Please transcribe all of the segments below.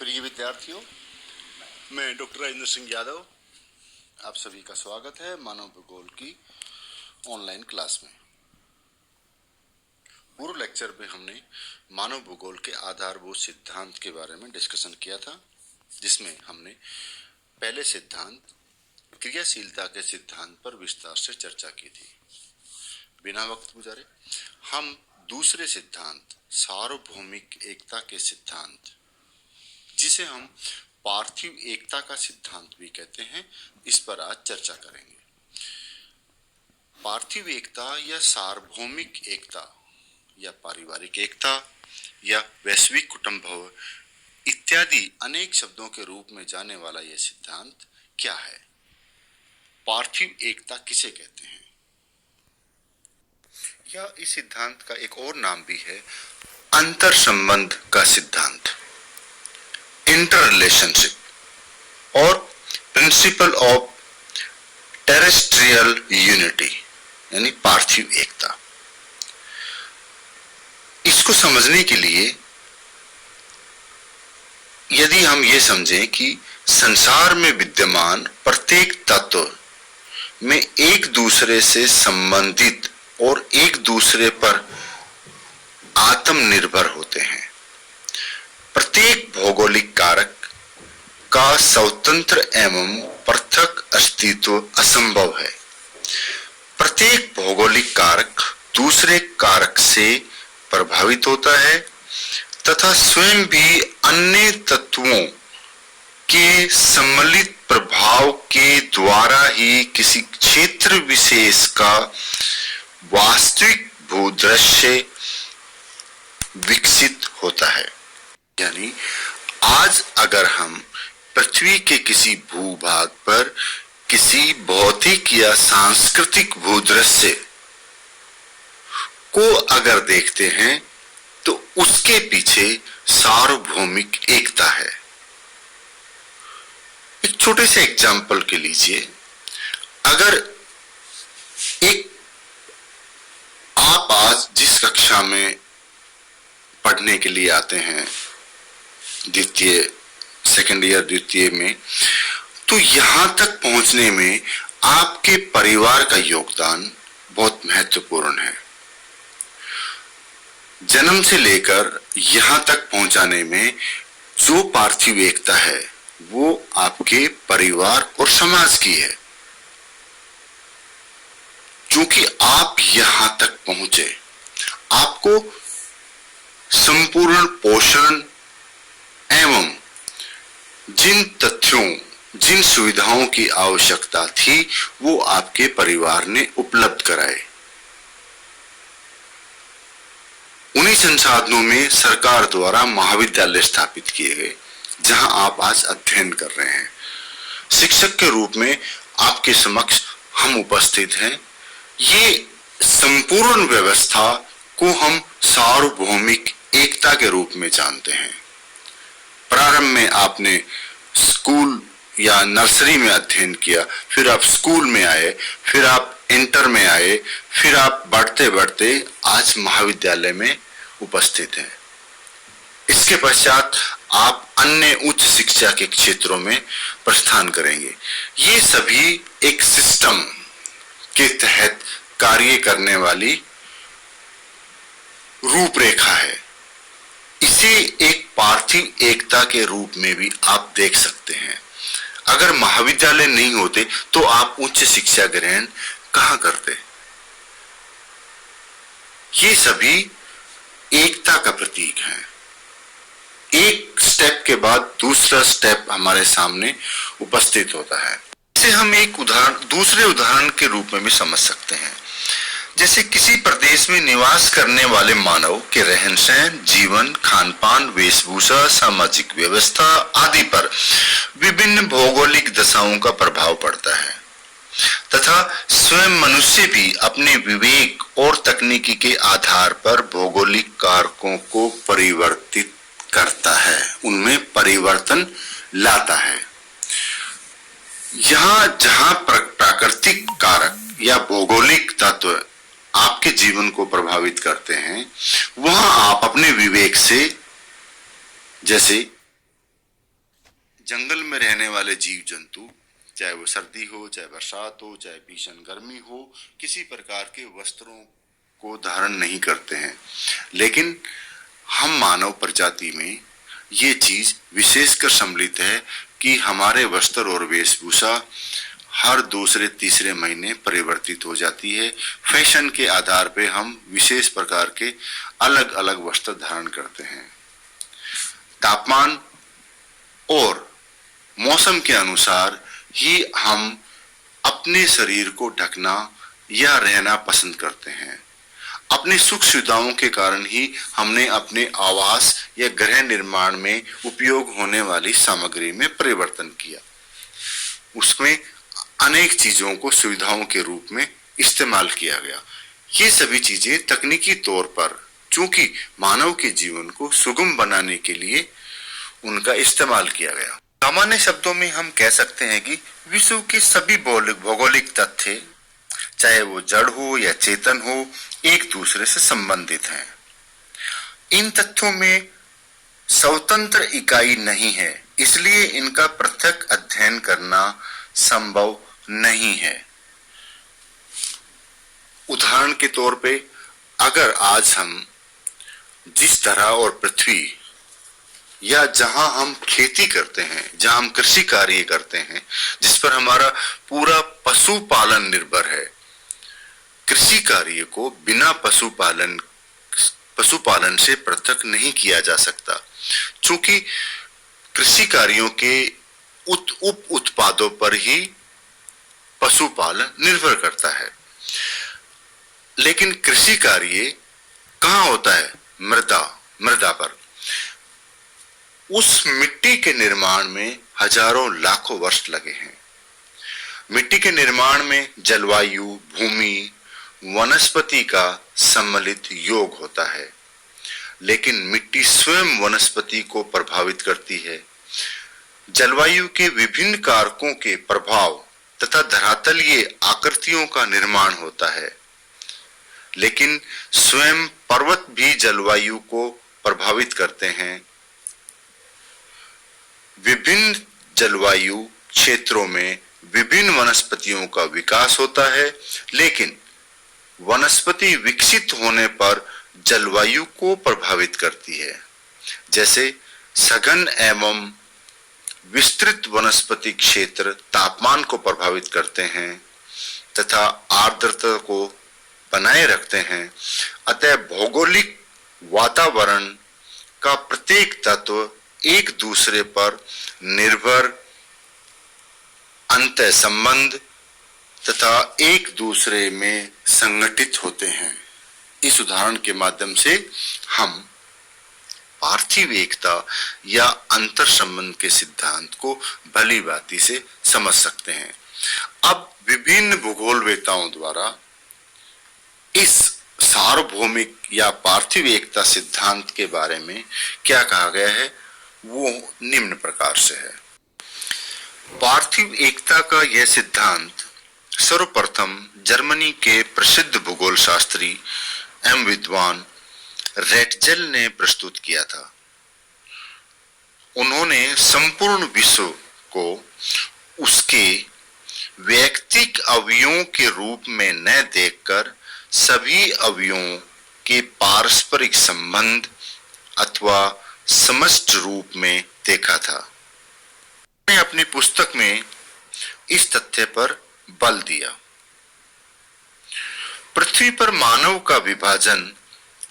प्रिय विद्यार्थियों, मैं डॉक्टर राजेंद्र सिंह यादव आप सभी का स्वागत है मानव भूगोल की ऑनलाइन क्लास में। पूर्व लेक्चर में हमने मानव भूगोल के आधारभूत सिद्धांत के बारे में डिस्कशन किया था, जिसमें हमने पहले सिद्धांत क्रियाशीलता के सिद्धांत पर विस्तार से चर्चा की थी। बिना वक्त गुजारे हम दूसरे सिद्धांत सार्वभौमिक एकता के सिद्धांत, जिसे हम पार्थिव एकता का सिद्धांत भी कहते हैं, इस पर आज चर्चा करेंगे। पार्थिव एकता या सार्वभौमिक एकता या पारिवारिक एकता या वैश्विक कुटुंब इत्यादि अनेक शब्दों के रूप में जाने वाला यह सिद्धांत क्या है? पार्थिव एकता किसे कहते हैं? या इस सिद्धांत का एक और नाम भी है अंतर संबंध का सिद्धांत, इंटर रिलेशनशिप, और प्रिंसिपल ऑफ टेरेस्ट्रियल यूनिटी यानी पार्थिव एकता। इसको समझने के लिए यदि हम ये समझें कि संसार में विद्यमान प्रत्येक तत्व में एक दूसरे से संबंधित और एक दूसरे पर आत्मनिर्भर होते हैं, प्रत्येक भौगोलिक कारक का स्वतंत्र एवं पृथक अस्तित्व असंभव है। प्रत्येक भौगोलिक कारक दूसरे कारक से प्रभावित होता है तथा स्वयं भी अन्य तत्वों के सम्मिलित प्रभाव के द्वारा ही किसी क्षेत्र विशेष का वास्तविक भूदृश्य विकसित होता है। यानी आज अगर हम पृथ्वी के किसी भूभाग पर किसी भौतिक या सांस्कृतिक भूदृश्य को अगर देखते हैं तो उसके पीछे सार्वभौमिक एकता है। एक छोटे से एग्जाम्पल के लीजिए, अगर आप आज जिस कक्षा में पढ़ने के लिए आते हैं सेकेंड ईयर द्वितीय में, तो यहां तक पहुंचने में आपके परिवार का योगदान बहुत महत्वपूर्ण है। जन्म से लेकर यहां तक पहुंचाने में जो पार्थिव एकता है वो आपके परिवार और समाज की है। क्योंकि आप यहां तक पहुंचे, आपको संपूर्ण पोषण एवं जिन तथ्यों जिन सुविधाओं की आवश्यकता थी वो आपके परिवार ने उपलब्ध कराए। उन्हीं संसाधनों में सरकार द्वारा महाविद्यालय स्थापित किए गए, जहां आप आज अध्ययन कर रहे हैं। शिक्षक के रूप में आपके समक्ष हम उपस्थित हैं। ये संपूर्ण व्यवस्था को हम सार्वभौमिक एकता के रूप में जानते हैं। प्रारंभ में आपने स्कूल या नर्सरी में अध्ययन किया, फिर आप स्कूल में आए, फिर आप इंटर में आए, फिर आप बढ़ते बढ़ते आज महाविद्यालय में उपस्थित हैं। इसके पश्चात आप अन्य उच्च शिक्षा के क्षेत्रों में प्रस्थान करेंगे। ये सभी एक सिस्टम के तहत कार्य करने वाली रूपरेखा है। इसे एक पार्थिव एकता के रूप में भी आप देख सकते हैं। अगर महाविद्यालय नहीं होते तो आप उच्च शिक्षा ग्रहण कहां करते? ये सभी एकता का प्रतीक है। एक स्टेप के बाद दूसरा स्टेप हमारे सामने उपस्थित होता है। इसे हम एक दूसरे उदाहरण के रूप में भी समझ सकते हैं। जैसे किसी प्रदेश में निवास करने वाले मानव के रहन सहन, जीवन, खान पान, वेशभूषा, सामाजिक व्यवस्था आदि पर विभिन्न भौगोलिक दशाओं का प्रभाव पड़ता है तथा स्वयं मनुष्य भी अपने विवेक और तकनीकी के आधार पर भौगोलिक कारकों को परिवर्तित करता है, उनमें परिवर्तन लाता है। जहां प्राकृतिक कारक या भौगोलिक तत्व आपके जीवन को प्रभावित करते हैं, वहां आप अपने विवेक से, जैसे जंगल में रहने वाले जीव जंतु, चाहे वो सर्दी हो, चाहे बरसात हो, चाहे भीषण गर्मी हो, किसी प्रकार के वस्त्रों को धारण नहीं करते हैं। लेकिन हम मानव प्रजाति में ये चीज विशेषकर सम्मिलित है कि हमारे वस्त्र और वेशभूषा हर दूसरे तीसरे महीने परिवर्तित हो जाती है। फैशन के आधार पे हम विशेष प्रकार के अलग अलग वस्त्र धारण करते हैं। तापमान और मौसम के अनुसार ही हम अपने शरीर को ढकना या रहना पसंद करते हैं। अपनी सुख सुविधाओं के कारण ही हमने अपने आवास या गृह निर्माण में उपयोग होने वाली सामग्री में परिवर्तन किया। उसमें अनेक चीजों को सुविधाओं के रूप में इस्तेमाल किया गया। ये सभी चीजें तकनीकी तौर पर चूंकि मानव के जीवन को सुगम बनाने के लिए उनका इस्तेमाल किया गया। सामान्य शब्दों में हम कह सकते हैं कि विश्व के सभी भौगोलिक तथ्य, चाहे वो जड़ हो या चेतन हो, एक दूसरे से संबंधित हैं। इन तथ्यों में स्वतंत्र इकाई नहीं है, इसलिए इनका पृथक अध्ययन करना संभव नहीं है। उदाहरण के तौर पे, अगर आज हम जिस तरह और पृथ्वी या जहां हम खेती करते हैं, जहां हम कृषि कार्य करते हैं, जिस पर हमारा पूरा पशुपालन निर्भर है, कृषि कार्य को बिना पशुपालन से पृथक नहीं किया जा सकता, चूंकि कृषि कार्यों के उप उत्पादों पर ही पशुपालन निर्भर करता है। लेकिन कृषि कार्य कहाँ होता है? मृदा पर। उस मिट्टी के निर्माण में हजारों लाखों वर्ष लगे हैं। मिट्टी के निर्माण में जलवायु, भूमि, वनस्पति का सम्मिलित योग होता है। लेकिन मिट्टी स्वयं वनस्पति को प्रभावित करती है। जलवायु के विभिन्न कारकों के प्रभाव तथा धरातलीय आकृतियों का निर्माण होता है। लेकिन स्वयं पर्वत भी जलवायु को प्रभावित करते हैं। विभिन्न जलवायु क्षेत्रों में विभिन्न वनस्पतियों का विकास होता है, लेकिन वनस्पति विकसित होने पर जलवायु को प्रभावित करती है। जैसे सघन एवं विस्तृत वनस्पति क्षेत्र तापमान को प्रभावित करते हैं तथा आर्द्रता को बनाए रखते हैं। अतः भौगोलिक वातावरण का प्रत्येक तत्व एक दूसरे पर निर्भर, अंतः संबंध तथा एक दूसरे में संगठित होते हैं। इस उदाहरण के माध्यम से हम पार्थिव एकता या अंतर संबंध के सिद्धांत को भली भांति से समझ सकते हैं। अब विभिन्न भूगोलवेताओं द्वारा इस सार्वभौमिक या पार्थिव एकता सिद्धांत के बारे में क्या कहा गया है, वो निम्न प्रकार से है। पार्थिव एकता का यह सिद्धांत सर्वप्रथम जर्मनी के प्रसिद्ध भूगोल शास्त्री एवं विद्वान रेटजेल ने प्रस्तुत किया था। उन्होंने संपूर्ण विश्व को उसके वैयक्तिक अवयवों के रूप में न देखकर सभी अवयवों के पारस्परिक संबंध अथवा समष्टि रूप में देखा था। उन्होंने अपनी पुस्तक में इस तथ्य पर बल दिया। पृथ्वी पर मानव का विभाजन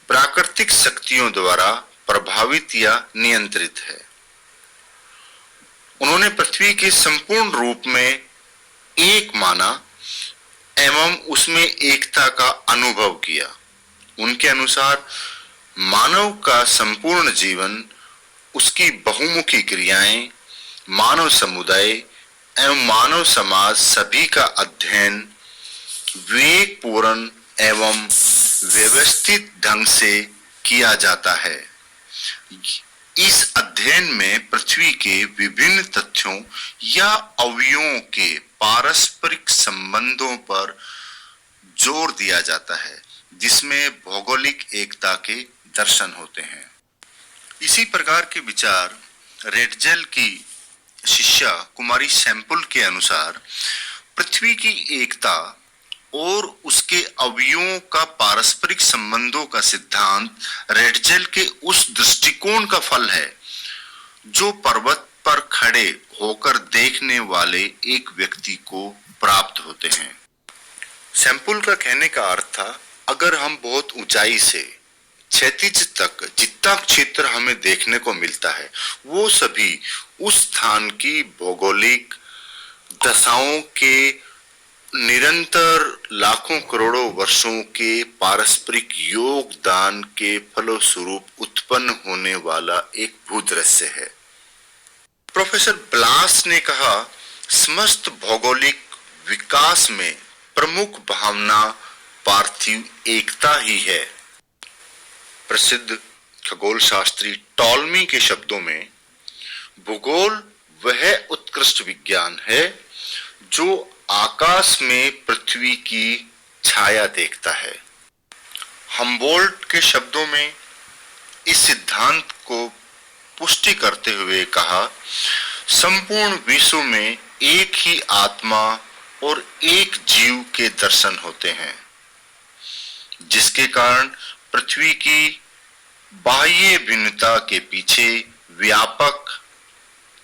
प्राकृतिक शक्तियों द्वारा प्रभावित या नियंत्रित है। उन्होंने पृथ्वी के संपूर्ण रूप में एक माना एवं उसमें एकता का अनुभव किया। उनके अनुसार मानव का संपूर्ण जीवन, उसकी बहुमुखी क्रियाएं, मानव समुदाय एवं मानव समाज सभी का अध्ययन विवेकपूर्ण एवं व्यवस्थित ढंग से किया जाता है। इस अध्ययन में पृथ्वी के विभिन्न तथ्यों या अवयवों के पारस्परिक संबंधों पर जोर दिया जाता है, जिसमें भौगोलिक एकता के दर्शन होते हैं। इसी प्रकार के विचार रेटजेल की शिष्या कुमारी सैंपल के अनुसार पृथ्वी की एकता और उसके अवयवों का पारस्परिक संबंधों का सिद्धांत रेडजेल के उस दृष्टिकोण का फल है जो पर्वत पर खड़े होकर देखने वाले एक व्यक्ति को प्राप्त होते हैं। सैंपल का कहने का अर्थ था, अगर हम बहुत ऊंचाई से क्षैतिज तक जितना क्षेत्र हमें देखने को मिलता है वो सभी उस स्थान की भौगोलिक दशाओं के निरंतर लाखों करोड़ों वर्षों के पारस्परिक योगदान के फलस्वरूप उत्पन्न होने वाला एक भूदृश्य है। प्रोफेसर ब्लास ने कहा, समस्त भौगोलिक विकास में प्रमुख भावना पार्थिव एकता ही है। प्रसिद्ध खगोल शास्त्री टॉलमी के शब्दों में, भूगोल वह उत्कृष्ट विज्ञान है जो आकाश में पृथ्वी की छाया देखता है। हम्बोल्ट के शब्दों में इस सिद्धांत को पुष्टि करते हुए कहा, संपूर्ण विश्व में एक ही आत्मा और एक जीव के दर्शन होते हैं, जिसके कारण पृथ्वी की बाह्य भिन्नता के पीछे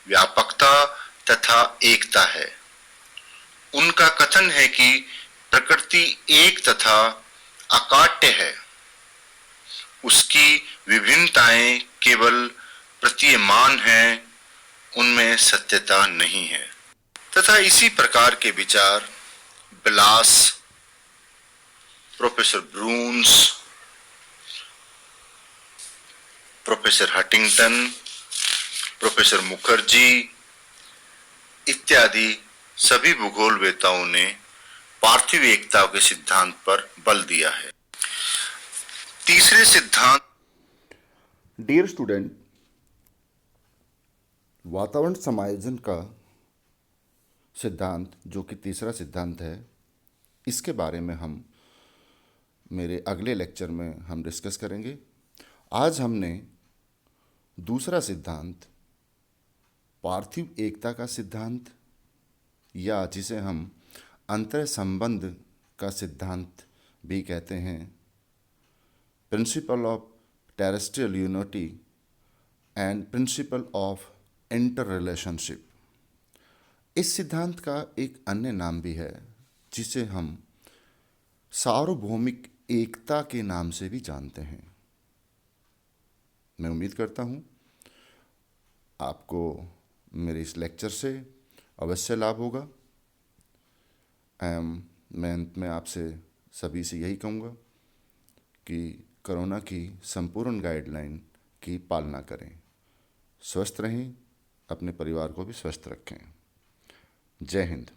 व्यापकता तथा एकता है। उनका कथन है कि प्रकृति एक तथा अकाट्य है, उसकी विभिन्नताएं केवल प्रतीयमान हैं, उनमें सत्यता नहीं है। तथा इसी प्रकार के विचार Blache, professor Brunhes, professor Huntington, professor Mukherjee इत्यादि सभी भूगोलवेताओं ने पार्थिव एकता के सिद्धांत पर बल दिया है। तीसरे सिद्धांत। डियर स्टूडेंट, वातावरण समायोजन का सिद्धांत जो कि तीसरा सिद्धांत है, इसके बारे में हम मेरे अगले लेक्चर में हम डिस्कस करेंगे। आज हमने दूसरा सिद्धांत पार्थिव एकता का सिद्धांत, या जिसे हम अंतर संबंध का सिद्धांत भी कहते हैं, principle of terrestrial unity and principle of inter relationship, इस सिद्धांत का एक अन्य नाम भी है जिसे हम सार्वभौमिक एकता के नाम से भी जानते हैं। मैं उम्मीद करता हूँ आपको मेरे इस लेक्चर से अवश्य लाभ होगा। मैं अंत में आपसे सभी से यही कहूँगा कि कोरोना की संपूर्ण गाइडलाइन की पालना करें, स्वस्थ रहें, अपने परिवार को भी स्वस्थ रखें। जय हिंद।